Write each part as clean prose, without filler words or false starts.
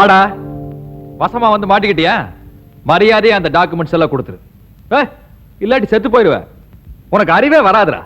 வாடா, வசமா வந்து மாட்டிக்கிட்டியா? மரியாதையா அந்த டாக்குமெண்ட்ஸ் எல்லாம் கொடுத்துரு. இல்லாட்டி செத்து போயிடுவ. உனக்கு அறிவே வராதுடா.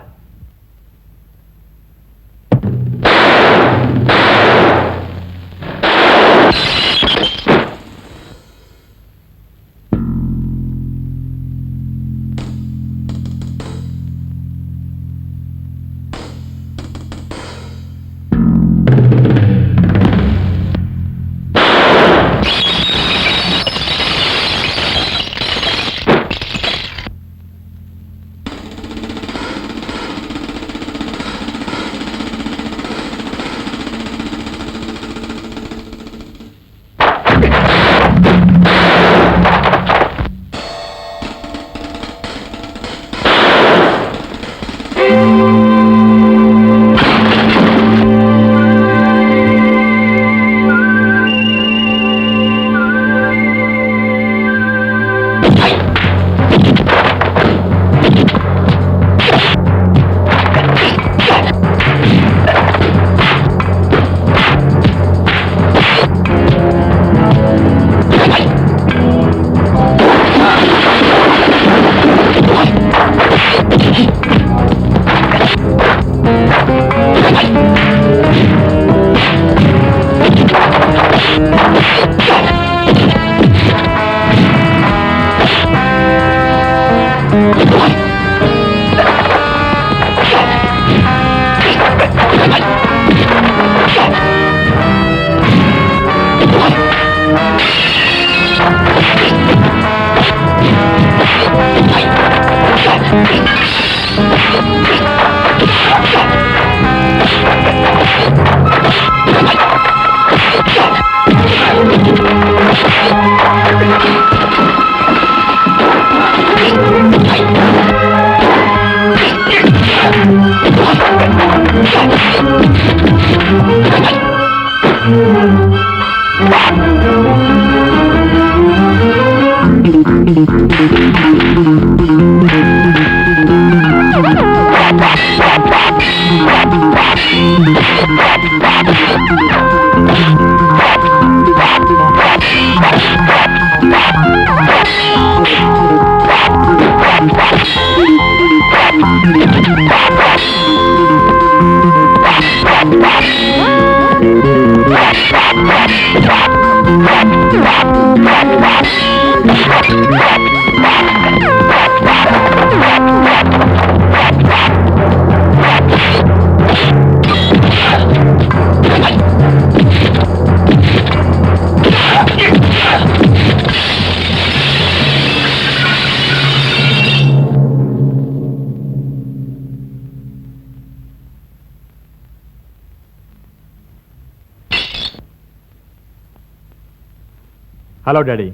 ஹலோ டாடி,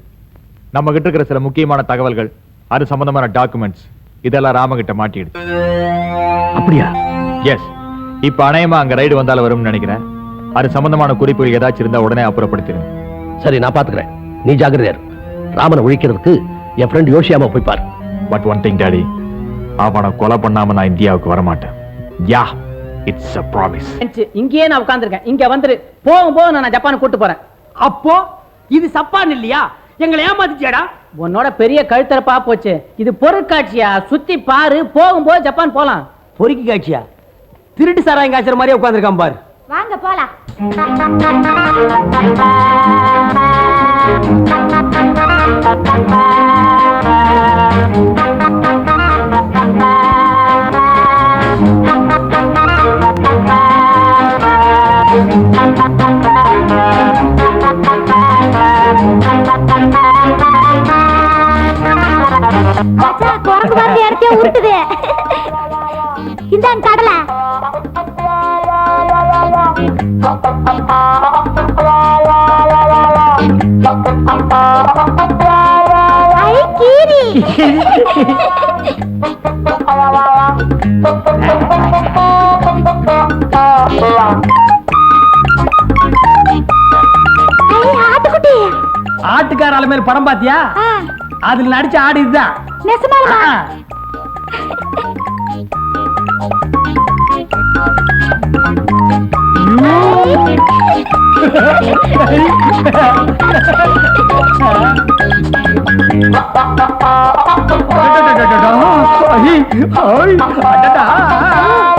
நம்ம கிட்ட இருக்கிற சில முக்கியமான தகவல்கள், அது சம்பந்தமான டாக்குமெண்ட்ஸ் இதெல்லாம் ராமகிட்ட மாட்டிடுது. அப்படியா? எஸ். இப்ப அநேகமா அங்க ரைடு வந்தாலும் வரும்னு நினைக்கிறேன். அது சம்பந்தமான குறிப்புகள் ஏதாச்சும் இருந்தா உடனே அப்புறப்படுத்திடுங்க. சரி, நான் பாத்துக்கிறேன். நீ ஜாக்கிரதையா இரு. ராமனை ஒழிக்கிறதுக்கு என் ஃப்ரெண்ட் யோசியாம போய் பாரு. பட் ஒன் திங் டாடி, அவனை கொலை பண்ணாம நான் இந்தியாவுக்கு வர மாட்டேன். யா, இட்ஸ் a promise. இங்கேயே நான் உட்கார்ந்திருக்கேன். இங்க வந்துரு. போகும்போது நான் ஜப்பான் கூட்டு போறேன். அப்போ இது சப்பான் இல்லையா? எங்களை ஏமாத்திச்சேடா. உன்னோட பெரிய கழுத்தரப்பா போச்சு. இது பொருட்காட்சியா? சுத்தி பாரு. போகும்போது ஜப்பான் போலாம். பொறுக்கி காட்சியா? திருட்டு சாராயம் காய்ச்சற மாதிரியே உட்கார்ந்திருக்கான் பாரு. வாங்க போலாம். குரங்கு வந்து இடத்தையே உருட்டுது. இந்தாங்க கடலை. கீரி. ஆட்டுக்குட்டி. ஆட்டுக்கார ஆளு மேல படம் பாத்தியா? அதுல நடிச்ச ஆடு இதுதான். நெசமாலுமா?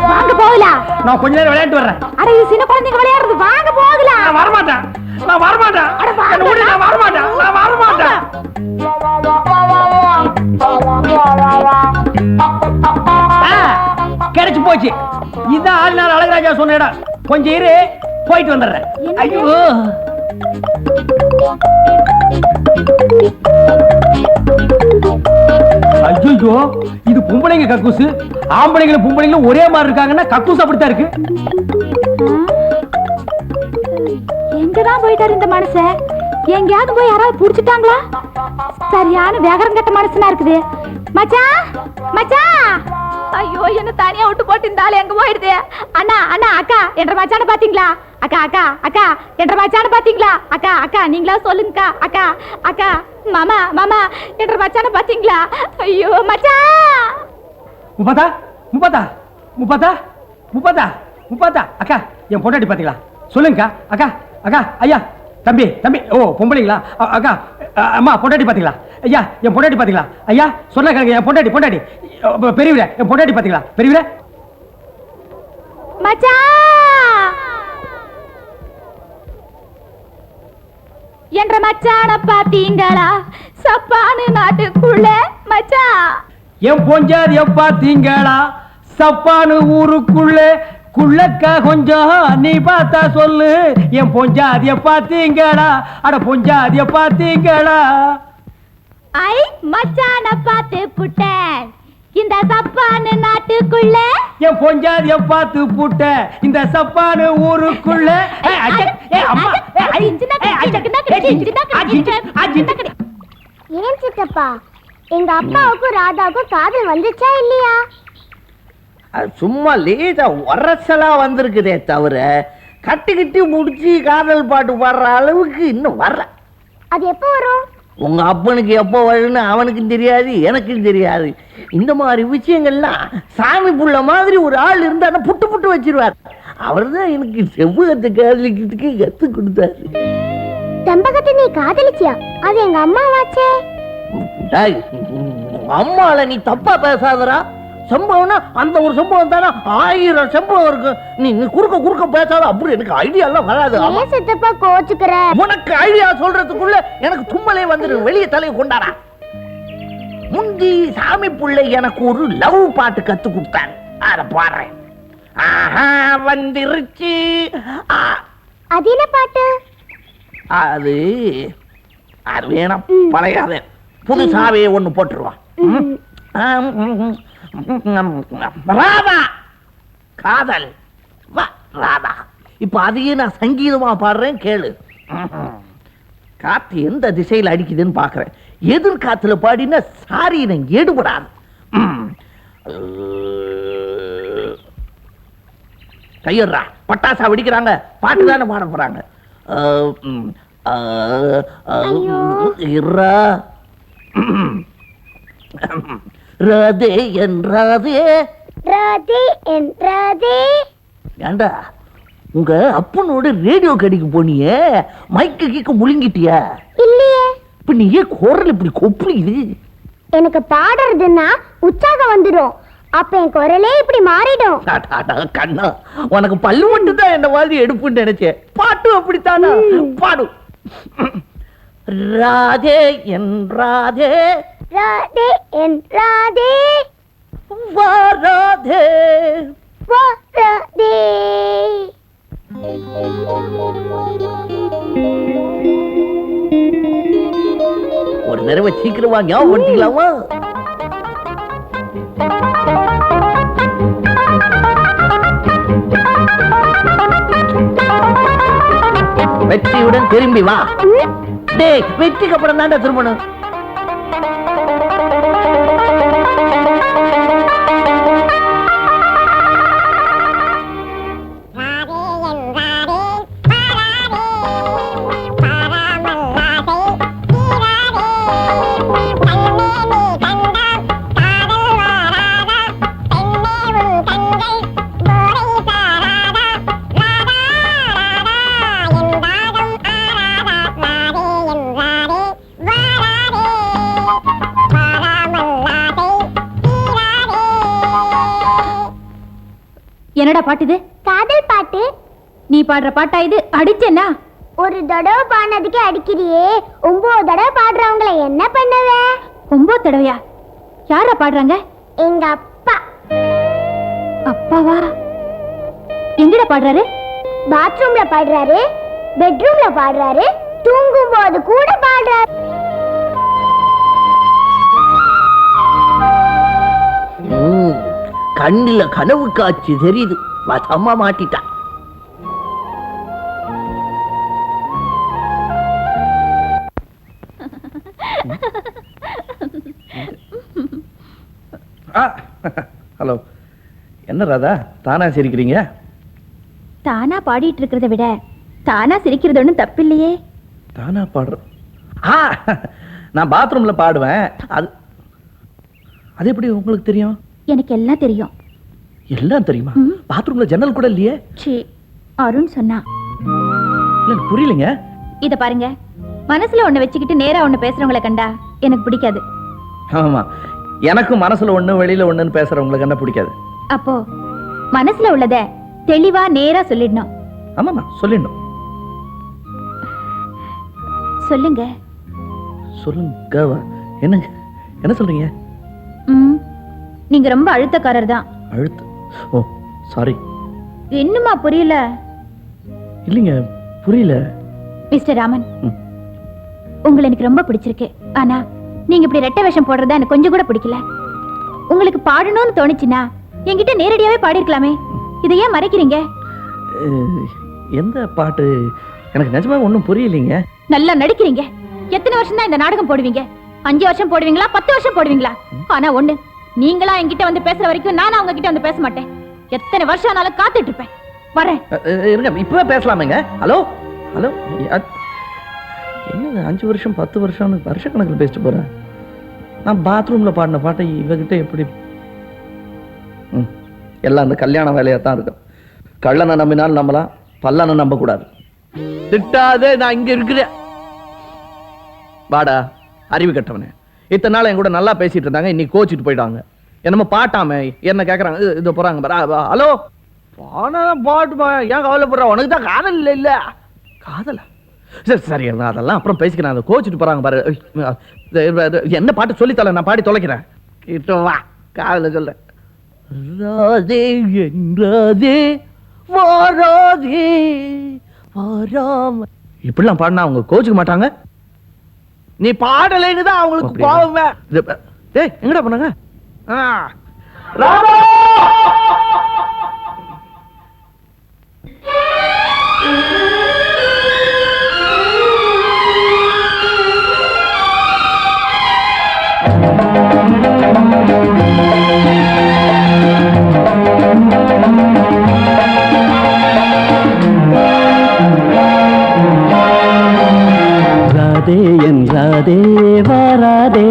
வாங்க போகலாம். நான் கொஞ்ச நேரம் விளையாட்டு வர்றேன். அட இது சின்ன குழந்தைங்க விளையாடுறது. வாங்க போகலாம். நான் வரமாட்டேன். நான் வரமாட்டேன். அட வாங்க. என்ன விடு, நான் வரமாட்டேன். நான் வரமாட்டேன். கிடைச்சு போச்சு. இதான் ஆளுநர் அழகராஜா சொன்ன இடம். கொஞ்சம் இரு, போயிட்டு வந்துடுறேன். ஐயோ, ஐயோ, இது பொம்பளைங்க கக்கூசு. ஆம்பளைங்களும் பொம்பளைங்களும் ஒரே மாதிரி இருக்காங்கன்னா கக்கூஸ் அப்படித்தான் இருக்கு. எங்கதான் போயிட்டாரு இந்த மனுஷன்? எங்கேயாவது போய் யாராவது புடிச்சிட்டாங்களா? சரியான வேகரம் கட்ட மனுஷனா இருக்குது. மச்சான், மச்சான். ஐயோ, என்ன தனியா விட்டு போட்டு இந்த ஆளு எங்க போயிடுது? அண்ணா, அண்ணா, அக்கா என்ற மச்சான பாத்தீங்களா? அக்கா, அக்கா, அக்கா என்ற மச்சான பாத்தீங்களா? அக்கா, அக்கா நீங்களா சொல்லுங்கக்கா. அக்கா, அக்கா, மாமா, மாமா என்ற மச்சான பாத்தீங்களா? ஐயோ மச்சான். முப்பதா முப்பதா முப்பதா முப்பதா முப்பதா அக்கா, என் பொண்டாட்டி பாத்தீங்களா? சொல்லுங்கக்கா. அக்கா, அக்கா, ஐயா, தம்பி, தம்பி. ஓ, பொம்பளைங்களா? அக்கா, அம்மா, பொண்டாட்டி பாத்தீங்களா? ஐயா, என் பொண்டாட்டி பாத்தீங்களா? ஐயா, சொன்ன கேளுங்க. என் பொண்டாட்டி, பொண்டாட்டி பெரியவரே, என் பொண்டாட்டி பாத்தீங்களா? பெரியவரே, மச்சான் என்ற மச்சான பாத்தீங்களா? சப்பானு நாட்டுக்குள்ள மச்சான். என் பொஞ்சாதிய பாத்தீங்களா? சப்பானு ஊருக்குள்ள குள்ளக்கா கொஞ்சம் நீ பார்த்தா சொல்லு. என் பொஞ்சாதிய பாத்தீங்களா? அட பொஞ்சாதிய பாத்தீங்களா? ஐ மச்சான பாத்து புட்டேன் இந்த சப்பானு நாட்டுக்குள்ள. என் பொஞ்சாதிய பார்த்து புட்ட இந்த சப்பானு ஊருக்குள்ள. ஏன் சித்தப்பா, எங்க அப்பாவுக்கும் ராதாவுக்கும் காதல் வந்துச்சா இல்லையா? அது சும்மா லேசா உரசலா வந்திருக்குதே தவிர கட்டி முடிச்சு காதல் பாட்டு பாடுற அளவுக்கு இன்னும் வரல. அது எப்போ வரும்? உங்க அப்பனுக்கு எப்போ வரும்னு அவனுக்கும் தெரியாது, எனக்கும் தெரியாது. இந்த மாதிரி விஷயங்கள்லாம் சாமி புள்ள மாதிரி ஒரு ஆள் இருந்தா புட்டு புட்டு வச்சிருவார். அவர் தான் எனக்கு செவ்வகத்தை காதலிக்கிறதுக்கு கத்து கொடுத்தாரு. செம்பகத்தை நீ காதலிச்சியா? அது எங்க அம்மாவாச்சே. டேய், அம்மால நீ தப்பா பேசாதடா. சம்பவம்னா அந்த ஒரு சம்பவம் தானே, 1000 சம்பவம் இருக்கு. நீ குறுக்க குறுக்க பேசாத. அப்படி எனக்கு ஐடியா எல்லாம் வராது. ஏன் சித்தப்பா கோச்சுக்கிற? உனக்கு ஐடியா சொல்றதுக்குள்ள எனக்கு தும்மலே வந்துடும். வெளியே தலையை கொண்டாடா. முந்தி சாமி பிள்ளை எனக்கு ஒரு லவ் பாட்டு கத்து கொடுத்தாரு. அத பாடுறேன். ஆஹா வந்துருச்சு. அது என்ன பாட்டு? அது அது வேணாம், பழையாத. புதுசாவே ஒண்ணு போட்டுருவான். ராதா காதல் வா ராதா. இப்ப அதையே நான் சங்கீதமா பாடுறேன், கேளு. காத்து எந்த திசையில் அடிக்குதுன்னு பாக்குறேன். எதிர்காத்துல பாடினா சாரி எடுபடாது. கையறா, பட்டாசா வெடிக்கிறாங்க, பாட்டு தானே பாட போறாங்க. ராதே என்றாதே, ராதே என்றாதே. ஏண்டா உங்க அப்பனோட ரேடியோ கடைக்கு போனியே, மைக்கு கீக்க முழுங்கிட்டியா? இல்லையே. இப்ப நீ ஏன் குரல் இப்படி கொப்புளிக்குது? எனக்கு பாடுறதுன்னா உற்சாகம் வந்துடும். அப்ப என் குரலே இப்படி மாறிடும். கண்ணா, உனக்கு பல்லு மட்டும் தான் என்ன மாதிரி எடுப்புன்னு நினைச்சேன். பாட்டு அப்படித்தானா? பாடு. ராதே என்றாதே, ராதே என்றாதே, வாராதே வாராதே. ஒரு தடவை சீக்கிரமா ஞாபகப்படுத்திக்கலாமா? வெற்றியுடன் திரும்பி வா. டேய், வெற்றிக்கு அப்புறம் தாண்டா திரும்பணும். என்னடா பாட்டு இது? காதல் பாட்டு. நீ பாடுற பாட்டா இது? அடிச்சேன்னா ஒரு தடவை பாடினதுக்கே அடிக்கிறியே, 9 தடவை பாடுறவங்கள என்ன பண்ணுவ? 9 தடவையா? யாரா பாடுறாங்க? எங்க அப்பா. அப்பாவா? எங்கடா பாடுறாரு? பாத்ரூம்ல பாடுறாரு, பெட்ரூம்ல பாடுறாரு, தூங்கும் போது கூட பாடுறாரு. கண்ணுல கனவு காட்சி தெரியுது. வசமா மாட்டிட்டான். ஹலோ, என்ன ராதா தானா சிரிக்கிறீங்க? தானா பாடிட்டு இருக்கிறத விட தானா சிரிக்கிறது ஒண்ணும் தப்பில்லையே. தானா பாடுற? நான் பாத்ரூம்ல பாடுவேன். அது எப்படி உங்களுக்கு தெரியும்? எனக்கு எல்லாம் தெரியும். எல்லாம் தெரியுமா? பாத்ரூம்ல ஜன்னல் கூட இல்லையே. சீ, அருண் சொன்னா. இல்ல புரியலங்க. இத பாருங்க, மனசுல ஒண்ணு வச்சுக்கிட்டு நேரா ஒண்ணு பேசுறவங்கள கண்டா எனக்கு பிடிக்காது. ஆமா, எனக்கும் மனசுல ஒண்ணு வெளியில ஒண்ணுன்னு பேசுறவங்களை கண்டா பிடிக்காது. அப்போ மனசுல உள்ளத தெளிவா நேரா சொல்லிடணும். ஆமாமா, சொல்லிடணும். சொல்லுங்க. சொல்லுங்க. என்னங்க என்ன சொல்றீங்க? நீங்க ரொம்ப அழுத்தக்காரர் தான். அழுத்த? ஓ சாரி. என்னமா புரியல? இல்லைங்க, புரியல. மிஸ்டர் ராமன், உங்களை எனக்கு ரொம்ப பிடிச்சிருக்கு. ஆனா நீங்க இப்படி ரெட்டை வேஷம் போடுறதா எனக்கு கொஞ்சம் கூட பிடிக்கல. உங்களுக்கு பாடணும்னு தோணுச்சுன்னா என்கிட்ட நேரடியாவே பாடிருக்கலாமே. இதை ஏன் மறைக்கிறீங்க? எந்த பாட்டு? எனக்கு நிஜமா ஒண்ணும் புரியலீங்க. நல்லா நடிக்கிறீங்க. எத்தனை வருஷம் தான் இந்த நாடகம் போடுவீங்க? 5 வருஷம் போடுவீங்களா, 10 வருஷம் போடுவீங்களா? ஆனா ஒண்ணு, நீங்களா என்கிட்ட வந்து பேசுற வரைக்கும் நான் அவங்க கிட்ட வந்து பேச மாட்டேன். எத்தனை வருஷம் ஆனாலும் காத்துட்டு இருப்பேன். வரேன். இருங்க, இப்பவே பேசலாமேங்க. ஹலோ ஹலோ, என்ன 5 வருஷம் 10 வருஷம்னு வருஷக்கணக்கில் பேசிட்டு போறேன். நான் பாத்ரூம்ல பாடின பாட்டை இவகிட்ட எப்படி? எல்லாம் அந்த கல்யாண வேலையா தான் இருக்கும். கள்ளனை நம்பினால் நம்பலாம், பல்லனை நம்ப கூடாது. திட்டாதே, நான் இங்க இருக்கிறேன். வாடா அறிவு கட்டவனே. இத்தனை நாள் என் கூட நல்லா பேசிட்டு இருந்தாங்க, இன்னைக்கு கோச்சிட்டு போயிட்டாங்க. என்னமோ பாட்டாம என்ன கேக்குறாங்க. இது போறாங்க. ஹலோ, பாட்டுமா, ஏன் கவலைப்படுற? உனக்கு தான் காதல் இல்ல. இல்ல காதல? சரி சரி, அதெல்லாம் அப்புறம் பேசிக்கிறேன். அதை கோச்சிட்டு போறாங்க பாரு. என்ன பாட்டு சொல்லித்தல, நான் பாடி தொலைக்கிறேன். கிட்ட வா, காதல சொல்ல. ராதே என்றாதே வாராதே வாராம. இப்படிலாம் பாடினா அவங்க கோச்சுக்க மாட்டாங்க. நீ பாடலைன்னு தான் அவங்களுக்கு கோவமே. டேய், எங்கடா போனாங்க? ராதா! ராதே என்றாதே வாராதே,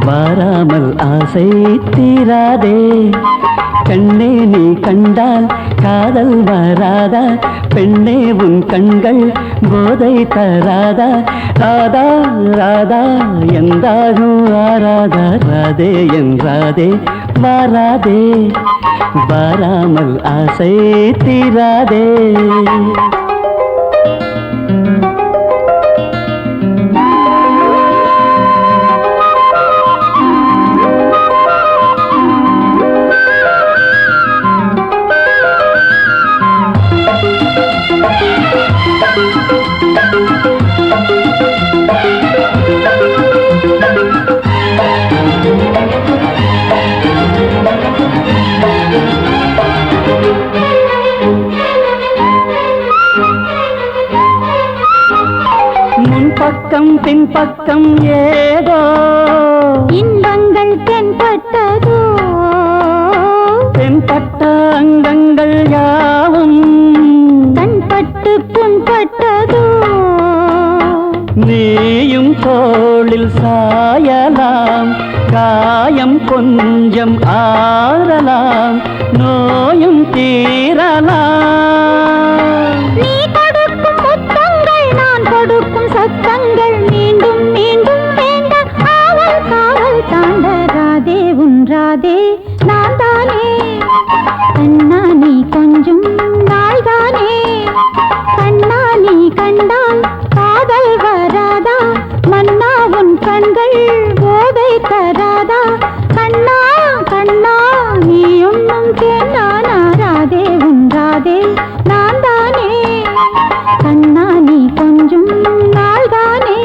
வாராமல் ஆசை தீராதே. கண்ணே நீ கண்டால் காதல் வராதா? பெண்ணே உன் கண்கள் போதை தராதா? ராதா ராதா எந்தாகும் ஆராதா? ராதே என்றாதே வாராதே, வாராமல் ஆசை தீராதே. முன்பக்கம் பின்பக்கம் ஏதோ இன்பங்கள் தென்பட்டதோ, தென்பட்ட அங்கங்கள் யாவும் கண்பட்டு புண்பட்டதோ. நீயும் தோளில் சாயலாம், காயம் கொஞ்சம் ஆறலாம், நோயும் தீரலாம். நீ கொடுக்கும் முத்தங்கள், நான் கொடுக்கும் சத்தங்கள், மீண்டும் மீண்டும் வேண்டாம். ஆவல் காவல் தாண்ட ராதே உன் ராதே நான் தானே. கண்ணா நீ கண்கள் போதை தராதா கண்ணா கண்ணா நீ ஒன்னும் கேட்டானா ராதே உண்டாதே நான் தானே கண்ணா நீ கொஞ்சம் நாள்தானே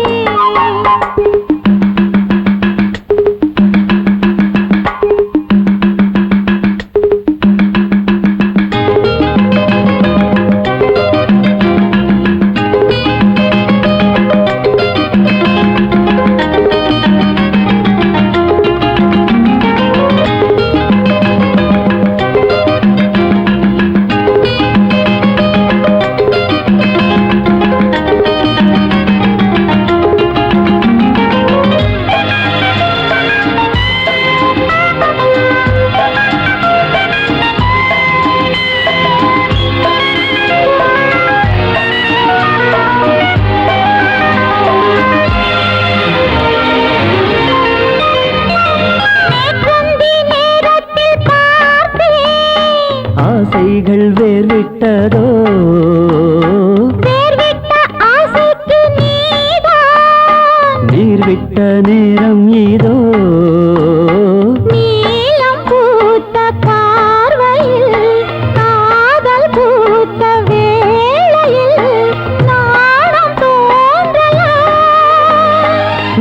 ஆசைகள் வேர்விட்டதோ வேர்விட்ட ஆசைக்கு நீதான் நீர்விட்ட நேரம் இதோ நீலம் பூத்த பார்வையில் காதல் பூத்த வேளையில் நாணம் தோன்றலாம்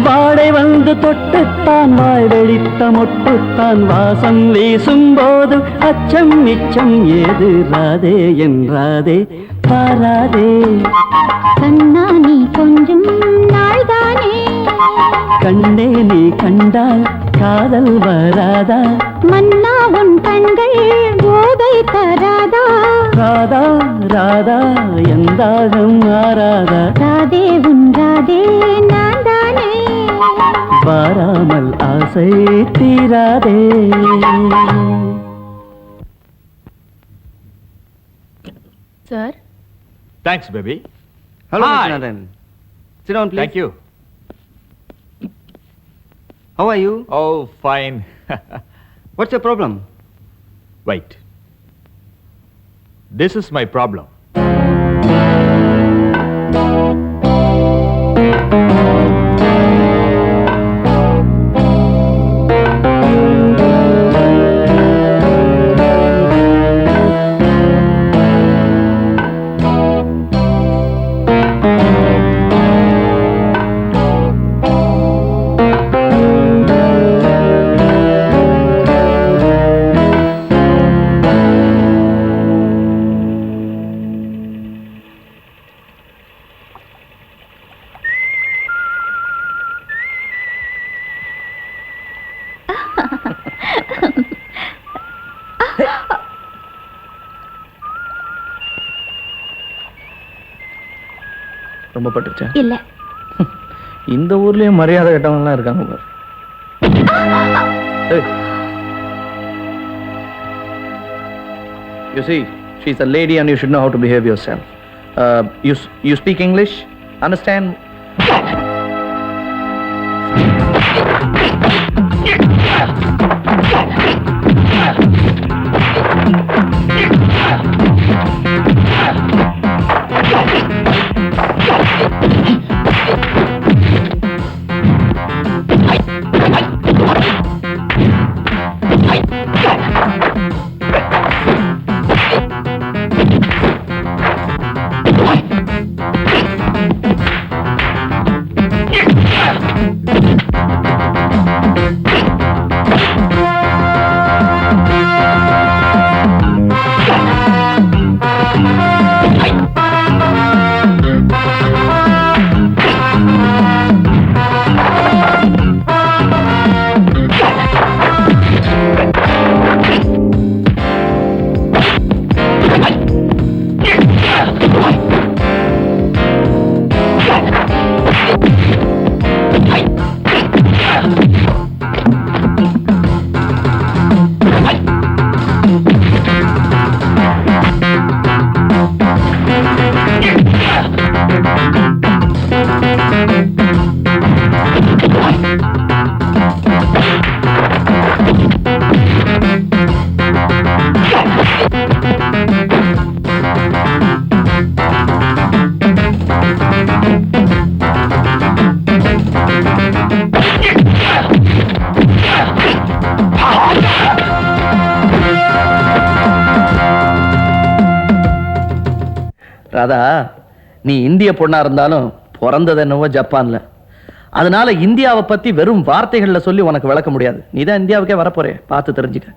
வாடை வந்து தொட்டுத்தான் வாய் வெடித்த மொட்டுத்தான் வாசம் வீசும் போது அச்சம் மிச்சம் ஏது ராதே என்றாதே பாராதே கண்ணா நீ கொஞ்சம் நாள்தானே கண்ணே நீ கண்டால் காதல் வராதா மன்னா உன் கண்கள் போதை தராதா ராதா ராதா எந்தாகம் மாறாதா ராதே உன் ராதே நான் தானே வாராமல் ஆசை தீராதே sir thanks baby. Hello, Hi. Mr. Nathan. Sit down, please. Thank you. How are you? Oh, fine. What's your problem? Wait. This is my problem. ரொம்ப பட்டுச்சா? இல்ல இந்த ஊர்லயும் மரியாதை கட்டவங்க எல்லாம் இருக்காங்க பாரு. Hey. You see, she's a lady and you should know how to behave yourself. You speak English? Understand? நீ இந்திய பொண்ணா இருந்தாலும் பிறந்தது என்னவோ ஜப்பான்ல. அதனால இந்தியாவை பத்தி வெறும் வார்த்தைகள்ல சொல்லி உனக்கு விளக்க முடியாது. நீதான் இந்தியாவுக்கே வரப்போறே, பார்த்து தெரிஞ்சுக்க.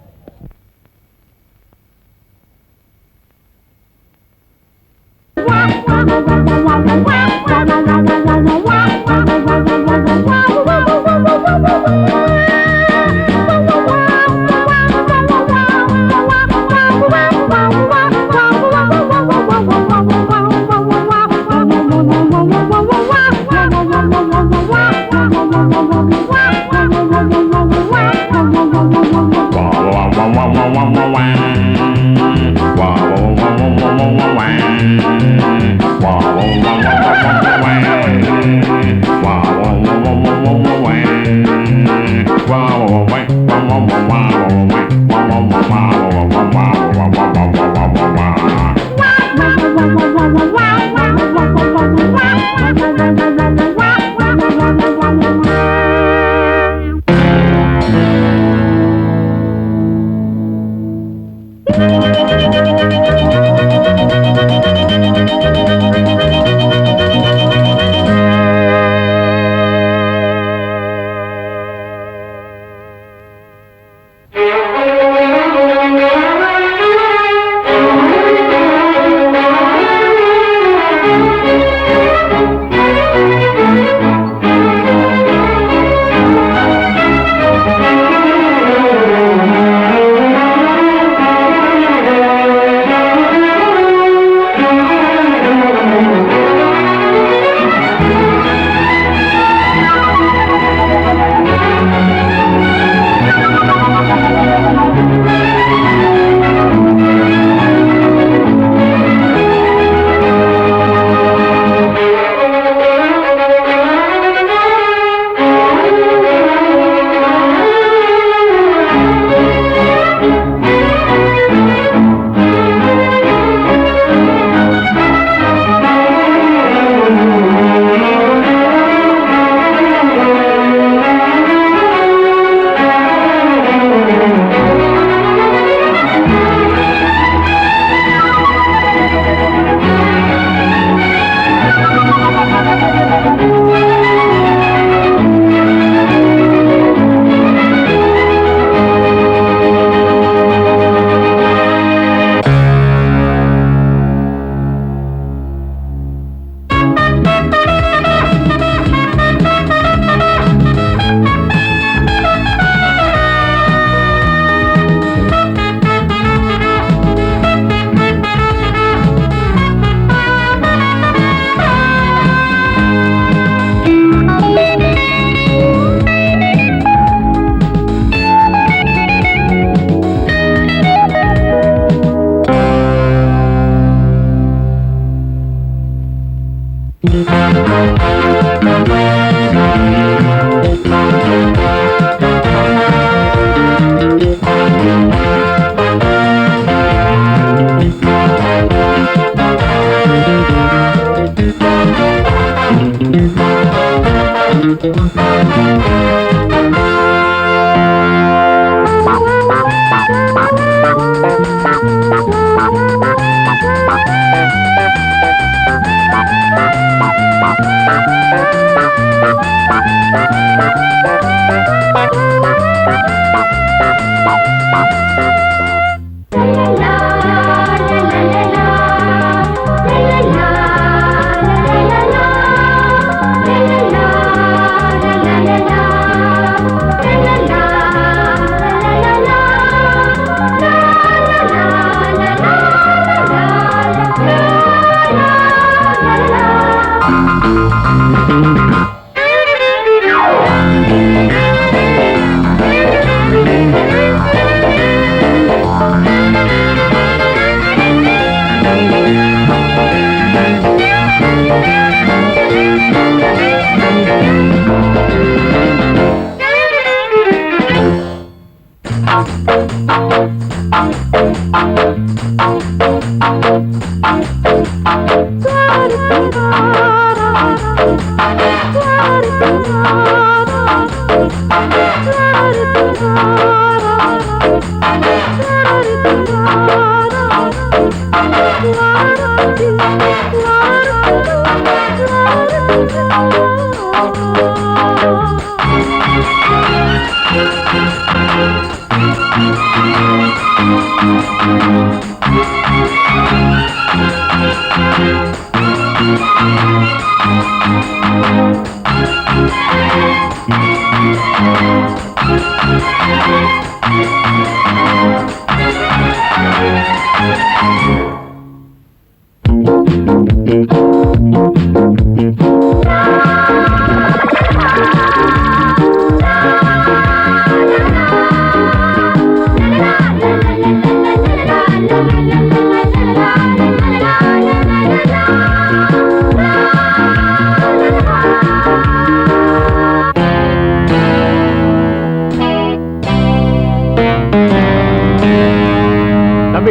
La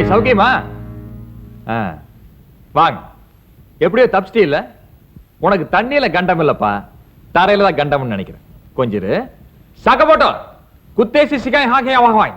சௌக்கியமா? வாங்க. எப்படியோ தப்பிச்சிட்டே இல்ல. உனக்கு தண்ணியில கண்டம் இல்லப்பா, தரையில தான் கண்டம்னு நினைக்கிறேன். கொஞ்சம் இரு. சக போட்டோ குத்தேசி சிக்காய் ஹாக்கியா வாங்க.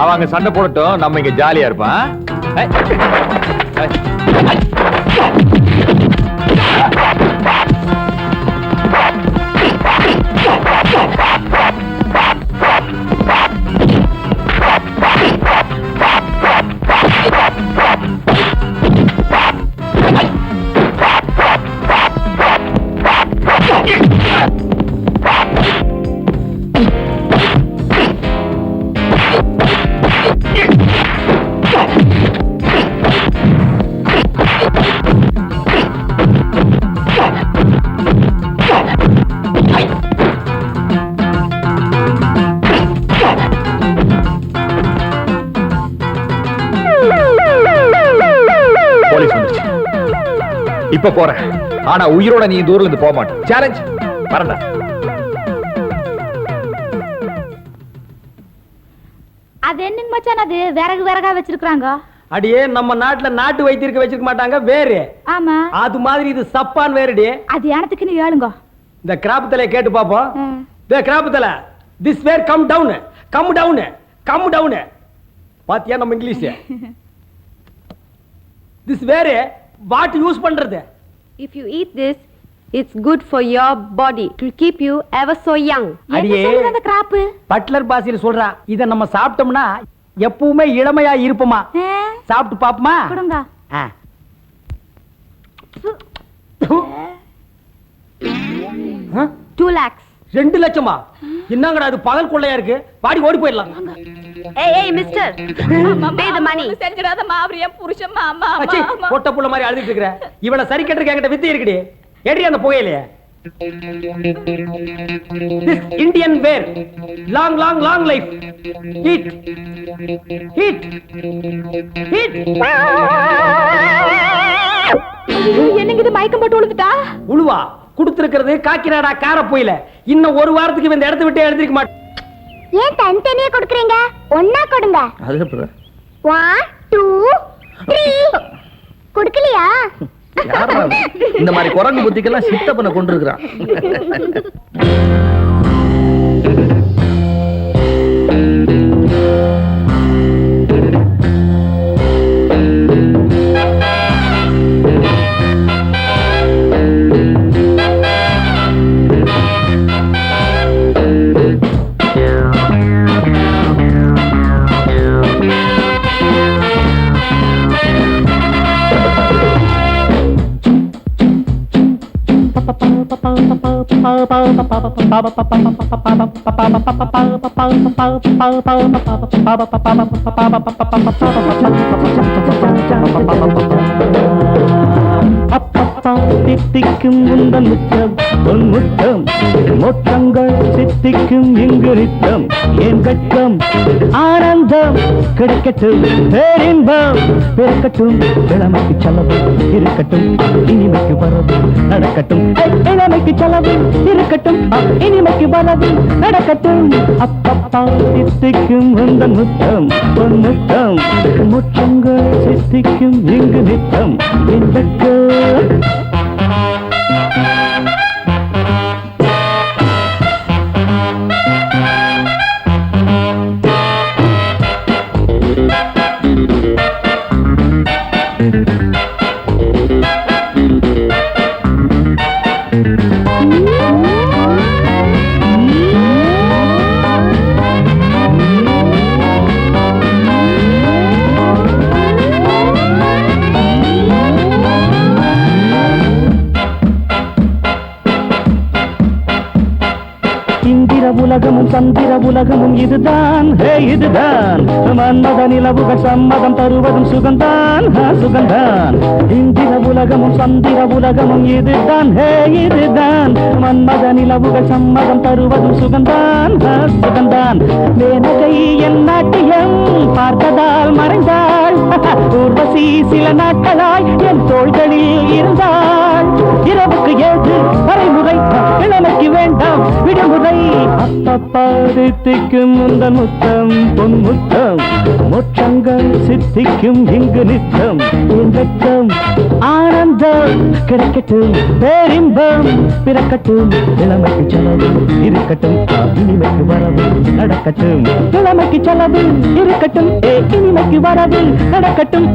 அவங்க சண்டை போடட்டும், நம்ம இங்க ஜாலியா இருப்பான். இப்ப போறேன், ஆனா உயிரோட நீ தூரத்துல இருந்து போக மாட்டேன். சேலஞ்ச் வரண்டா. அது என்னங்க மச்சான், அது விறகு விறகா வச்சிருக்காங்க. அடியே நம்ம நாட்டுல நாட்டு வைத்தியருக்கு வச்சிருக்க மாட்டாங்க வேறு. ஆமா, அது மாதிரி இது சப்பான் வேறுடி. அது எனத்துக்குன்னு ஏழுங்க. இந்த கிராப் தலை கேட்டு பாப்போம். இந்த கிராப் தலை, this where come down, come down, come down. பாத்தியா நம்ம English? This where what use பண்றது? If you eat this, it's good for your body. It will keep you ever so young. அடியே அந்த கிராப் பட்லர் பாசியில் சொல்றா, இத நம்ம சாப்பிட்டோம்னா எப்பவுமே இளமையா இருப்போமா. சாப்பிட்டு பாப்போமா? கொடுங்க. 2 lakhs. 2 லட்சமா? என்னங்கடா இது பகல் கொள்ளையா இருக்கு. பாடி ஓடி போயிடலாம். Hey mister, pay the money. செஞ்சிராதமா, அவர் என் புருஷன். மாமா அச்சி, பொட்ட புள்ள மாதிரி அழுதுட்டு இருக்கற. இவள சரி கட்டறதுக்கு என்கிட்ட வித்து இருக்குடி. ஏடி அந்த புகையிலே. This Indian wear, long long long life. Eat, eat, eat. என்னங்க இது மயக்கம் போட்டு விழுந்துட்டா? உழுவா குடுத்திருக்கிறது காக்கிராடா கார போயில. இன்னும் ஒரு வாரத்துக்கு இந்த இடத்தை விட்டு எழுந்திருக்க மாட்டேன். ஏன் தனித்தனியா கொடுக்குறீங்க? ஒன்னா கொடுங்க. அது எப்படி? 1 2 3 கொடுக்கலையா? இந்த மாதிரி குரங்கு புத்திக்கெல்லாம் சித்தப்பனை கொண்டு இருக்கிறான். தித்திக்கும் உந்தன் முத்தம், உன் முத்தம் மொத்தங்கள் சித்திக்கும் இங்கு நித்தம். என் கட்டம் ஆனந்தம் கிடைக்கட்டும், பேரின்பம் பிறக்கட்டும். இளமைக்கு செலவு இருக்கட்டும், இனிமைக்கு வரவு நடக்கட்டும். இளமைக்கு செலவு இருக்கட்டும், இனிமைக்கு வரவு நடக்கட்டும். அப்பப்பா சித்திக்கும் உந்தன் முத்தம், உன் முத்தம் மொத்தங்கள் சித்திக்கும் இங்கு நித்தம். என் கட்டம் சந்திர உலகமும் இதுதான் ஹே இதுதான் மன்மத நிலவுகள் சம்மதம் தருவதும் சுகந்தான் சுகந்தான் இந்திர உலகமும் சந்திர உலகமும் இதுதான் ஹே இதுதான் மன்மத நிலவுகள் சம்மதம் தருவதும் சுகந்தான் சுகந்தான் மேனகை என் நாட்டியம் பார்த்ததால் மறைந்தாள் ஊர்வசி சில நாட்களாய் என் தோள்களில் இருந்தாள் இரவுக்கு ஏது வரைமுறை இளமைக்கு வேண்டாம் விடுமுறை அப்பப்பாதித்திக்கும் முந்தன் முத்தம் பொன் முத்தம் மோட்சங்கள் சித்திக்கும் இங்கு நித்தம் வெட்கம் ஆனந்தம் கிடைக்கட்டும் பேரின்பம் பிறக்கட்டும் இளமைக்கு செலவு இருக்கட்டும் இனிமைக்கு வரவு நடக்கட்டும் இளமைக்கு செலவு இருக்கட்டும் இனிமைக்கு வரவு நடக்கட்டும்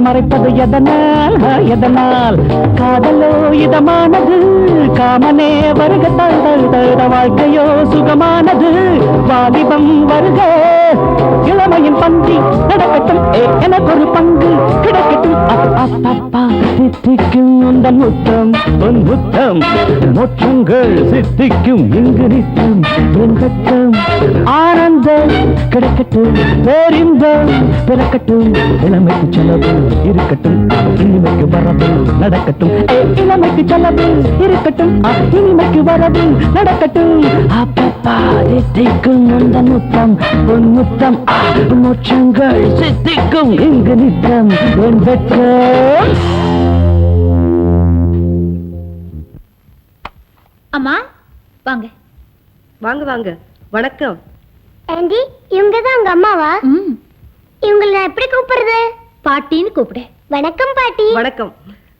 மறைப்பது எதனால் எதனால் காதலோ இதமானது காமனே வருக தழுத வாழ்க்கையோ சுகமானது வாலிபம் வருக இளமையின் பந்தி நடக்கட்டும் எனக்கு ஒரு பங்கு கிடைக்கட்டும் அப்பா சித்திக்கும் உந்தன் முத்தம் பொன் முத்தம் மோட்சங்கள் சித்திக்கும் இங்கு நித்தம் என் வெட்கம் ஆனந்தம் கிடைக்கட்டும் பேரின்பம் பிறக்கட்டும் இளமைக்கு செலவு இருக்கட்டும் இனிமைக்கு வரவு நடக்கட்டும் இளமைக்கு செலவு இருக்கட்டும் இனிமைக்கு வரவு நடக்கட்டும் அப்பப்பா சித்திக்கும் உந்தன் முத்தம் பொன் முத்தம் மோட்சங்கள் சித்திக்கும் இங்கு நித்தம் என் வெட்கம். அம்மா வாங்க வாங்க வாங்க வணக்கம் ஆண்டி இவங்க தான் உங்க அம்மாவா இவங்களை நான் எப்படி கூப்பிடுறது பாட்டின்னு கூப்பிடு வணக்கம் பாட்டி வணக்கம்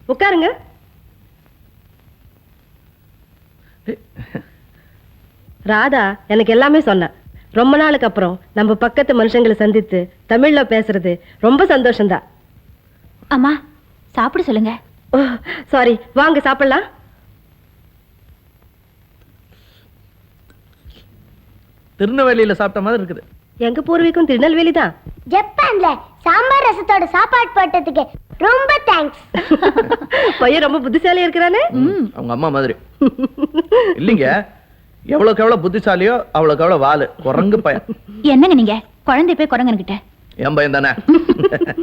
உட்காருங்க ராதா எனக்கு எல்லாமே சொன்ன ரொம்ப நாளுக்கு அப்புறம் நம்ம பக்கத்து மனுஷங்களை சந்தித்து தமிழ்ல பேசுறது ரொம்ப சந்தோஷம்தான் அம்மா சாப்பிட சொல்லுங்க சாரி வாங்க சாப்பிடலாம் திருநெல்வேலியில சாப்பிட்ட மாதிரி இருக்குது எங்க பூர்வீகம் திருநெல்வேலி தான் ஜப்பான்ல சாம்பார் ரசத்தோட சாப்பாடு போட்டதுக்கு ரொம்ப தேங்க்ஸ் பையன் ரொம்ப புத்திசாலியா இருக்கிறானே அவங்க அம்மா மாதிரி இல்லைங்க எவ்வளவுக்கு எவ்வளவு புத்திசாலியோ அவ்வளவுக்கு எவ்வளவு வாலு குரங்கு பையன் என்னங்க நீங்க குழந்தை போய் குரங்கன்கிட்ட என் பையன் தானே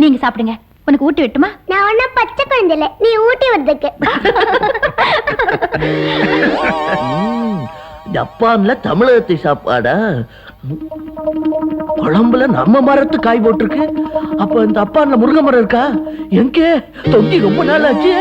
நீங்க சாப்பிடுங்க உனக்கு ஊட்டி விட்டுமா நான் ஒன்னும் பச்சை குழந்தை இல்ல நீ ஊட்டி வர்றதுக்கு ஜப்பான்ல தமிழகத்தை சாப்பாடா குழம்புல நம்ம மரத்து காய் போட்டிருக்கு அப்ப இந்த ஜப்பான்ல முருங்கை மரம் இருக்கா எங்க தொங்கி ரொம்ப நாள் ஆச்சு